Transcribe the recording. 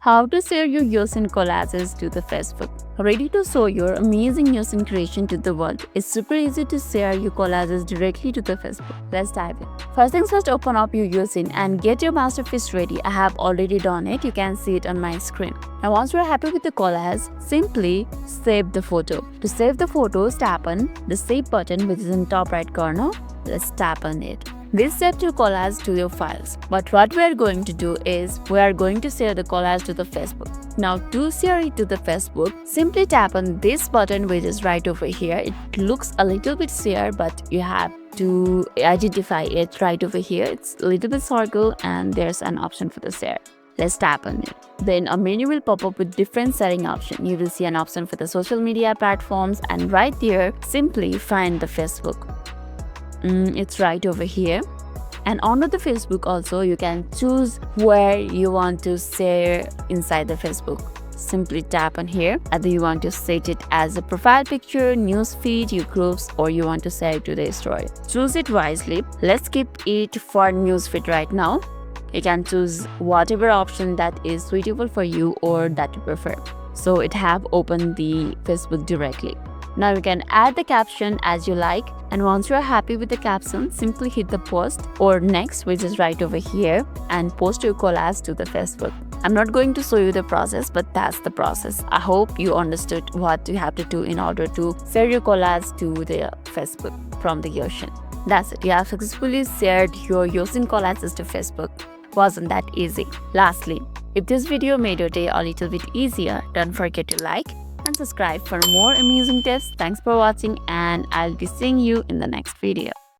How to share your Yoshion collages to the Facebook. Ready to show your amazing Yoshion creation to the world? It's super easy to share your collages directly to the Facebook. Let's dive in. First things first, open up your Yoshion and get your masterpiece ready. I have already done it. You can see it on my screen. Now once you are happy with the collage, simply save the photo. To save the photos, tap on the save button which is in top right corner. Let's tap on it. This saves your collage to your files. But what we are going to do is we are going to share the collage to the Facebook. Now to share it to the Facebook, simply tap on this button which is right over here. It looks a little bit share, but you have to identify it right over here. It's a little bit circle and there's an option for the share. Let's tap on it. Then a menu will pop up with different setting options. You will see an option for the social media platforms, and right there, simply find the Facebook. It's right over here. And under the Facebook also, you can choose where you want to share inside the Facebook. Simply tap on here. Either you want to set it as a profile picture, news feed, your groups, or you want to share it to the story. Choose it wisely. Let's keep it for news feed right now. You can choose whatever option that is suitable for you or that you prefer. So it have opened the Facebook directly. Now you can add the caption as you like, and once you are happy with the caption, simply hit the post or next, which is right over here, and post your collage to the Facebook. I'm not going to show you the process, but that's the process. I hope you understood what you have to do in order to share your collage to the Facebook from the Yoshion. That's it. You have successfully shared your Yoshion collages to Facebook. Wasn't that easy? Lastly, if this video made your day a little bit easier, don't forget to like and subscribe for more amazing tips. Thanks for watching, and I'll be seeing you in the next video.